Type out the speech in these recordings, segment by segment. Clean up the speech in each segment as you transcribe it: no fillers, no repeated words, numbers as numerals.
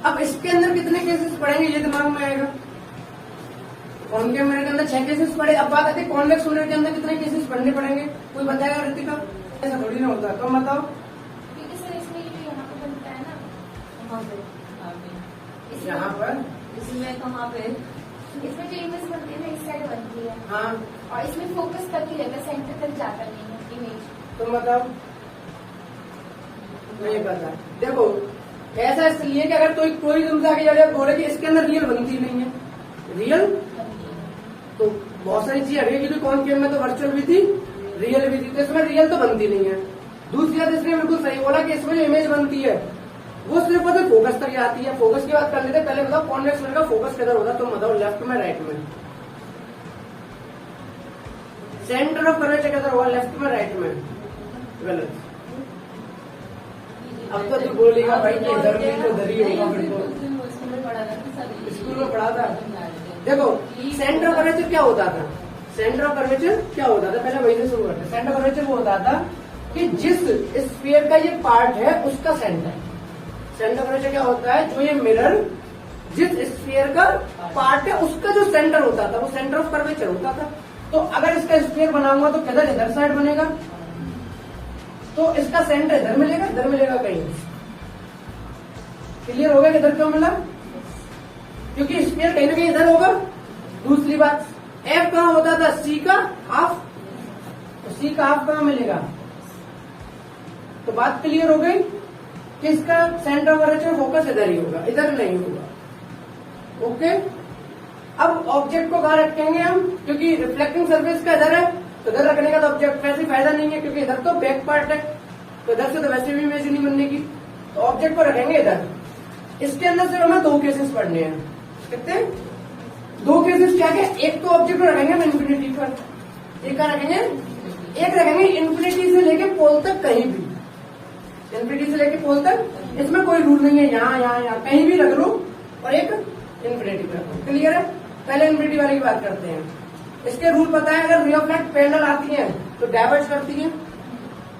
अब इसके अंदर कितने केसेस पड़ेंगे ये दिमाग में आएगा। कॉनकेव मिरर के अंदर 6 केसेस पड़े। अब बात आती है कॉन्वेक्स मिरर के अंदर कितने केसेस पढ़ने पड़ेंगे, कोई बताएगा ऋतिका? ऐसा थोड़ी ना होता, तो बताओ। क्योंकि सर इसमें ये जो यहाँ पे बनता है ना, कहाँ पे? यहाँ पर इसमें कहाँ पे? इसमें जो इमेज बनती है ना इस साइड बनती है, हाँ, और इसमें फोकस तक ही रहता है, सेंटर तक जाता नहीं है इमेज। तुम बताओ। नहीं पता। देखो ऐसा इसलिए कि अगर कोई तुमसे आगे जाके बोले कि इसके अंदर रियल बनती नहीं है, रियल तो बहुत सारी चीजें हटेगी। क्योंकि कॉनकेव में तो वर्चुअल भी थी, रियल भी थी, तो इसमें रियल तो बनती नहीं है। दूसरी बात इसने बिल्कुल सही बोला कि इसमें जो इमेज बनती है वो सिर्फ और सिर्फ फोकस तक आती है। फोकस की बात कर लेते हैं। पहले बताओ कॉन्वेक्स मिरर का फोकस किधर होता है, तुम बताओ, लेफ्ट में राइट में? सेंटर ऑफ कर्वेचर किधर होगा, लेफ्ट में राइट में? गलत। अब तो तू बोलेगा भाई कि इधर भी तो इधर ही होगा, फिर तो स्कूल में पढ़ा था। देखो सेंटर ऑफ कर्वेचर क्या होता था, सेंटर ऑफ कर्वेचर क्या होता था, पहले वही से शुरू करते हैं। सेंटर ऑफ कर्वेचर वो होता था कि जिस स्फीयर का ये पार्ट है उसका सेंटर। सेंटर ऑफ कर्वेचर क्या होता है, जो ये मिरर जिस स्फीयर का पार्ट है उसका जो सेंटर होता था वो सेंटर ऑफ कर्वेचर होता था। तो अगर इसका स्फीयर बनाऊंगा तो किधर, इधर साइड बनेगा, तो इसका सेंटर इधर मिलेगा कहीं। क्लियर हो गया किधर क्यों मिला, क्योंकि स्फीयर कहीं ना कहीं इधर होगा। दूसरी बात, एफ कहाँ होता था, सी का हाफ, तो सी का हाफ कहाँ मिलेगा। तो बात क्लियर हो गई कि इसका सेंटर ऑफ कर्वेचर फोकस इधर ही होगा, इधर नहीं होगा। ओके, अब ऑब्जेक्ट को कहाँ रखेंगे हम, क्योंकि रिफ्लेक्टिंग सरफेस का इधर है, तो इधर रखने का तो ऑब्जेक्ट वैसे फायदा नहीं है, क्योंकि इधर तो बैक पार्ट है, तो इधर से तो वैसे भी इमेज नहीं बनने की। तो ऑब्जेक्ट को रखेंगे इधर। इसके अंदर सिर्फ हमें 2 केसेस पढ़ने हैं। कितने? 2 केसेस क्या क्या? एक तो ऑब्जेक्ट को रखेंगे हम इन्फिनिटी पर, एक का रखेंगे, एक रखेंगे इन्फिनिटी से लेके पोल तक, कहीं भी इन्फिनिटी से लेके पोल तक, इसमें कोई रूल नहीं है, यहाँ कहीं भी रख लो, और एक इन्फिनिटी पर रखो। क्लियर है? पहले इन्फिनिटी वाले की बात करते हैं। इसके रूल पता है, अगर रे ऑफ लाइट पैरेलल आती है तो डाइवर्ज करती है।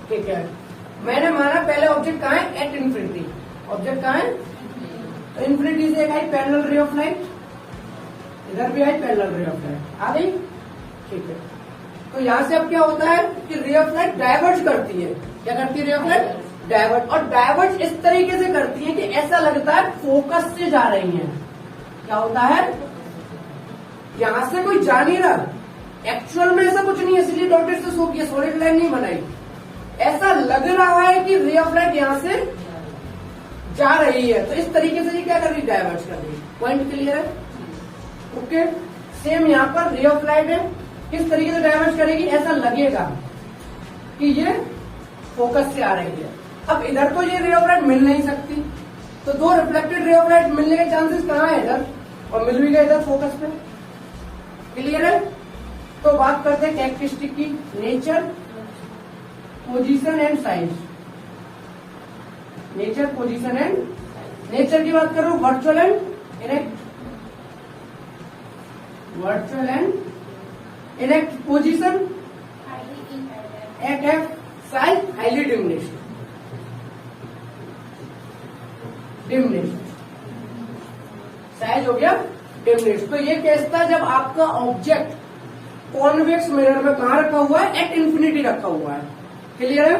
ठीक है, मैंने माना पहले ऑब्जेक्ट कहाँ है, एट इन्फिनिटी। ऑब्जेक्ट कहाँ है, तो इन्फिनिटी से एक आई पैरेलल रे ऑफ लाइट, इधर भी आई पैरेलल रे ऑफ लाइट, आ गई। ठीक है, तो यहाँ से अब क्या होता है कि रे ऑफ लाइट डाइवर्ज करती है। क्या करती है रे ऑफ लाइट? डाइवर्ज। और डाइवर्ज इस तरीके से करती है कि ऐसा लगता है फोकस से जा रही है। क्या होता है, यहां से कोई जा नहीं रहा, एक्चुअल में ऐसा कुछ नहीं है, इसलिए डॉटेड से शो किया, सॉलिड लाइन नहीं बनाई। ऐसा लग रहा है कि रे ऑफ लाइट यहां से जा रही है, तो इस तरीके से ये क्या कर रही है, डाइवर्ज कर रही है। पॉइंट क्लियर है? ओके, सेम यहाँ पर रे ऑफ लाइट है, किस तरीके से डाइवर्ज करेगी, ऐसा लगेगा कि ये फोकस से आ रही है। अब इधर तो ये रे ऑफ लाइट मिल नहीं सकती, तो 2 रिफ्लेक्टेड रे ऑफ लाइट मिलने के चांसेस कहाँ है, इधर, और मिल भी गए इधर फोकस पे। क्लियर है? तो बात करते हैं कैरेक्टरिस्टिक की, nature, position and size. Nature, position and, nature की बात करो, virtual and erect, virtual and erect, position at F, size highly diminished, size हो गया डिमिनिश्ड। तो ये केस था जब आपका ऑब्जेक्ट कॉन्वेक्स मिरर में कहाँ रखा हुआ है, एट इन्फिनिटी रखा हुआ है। क्लियर है?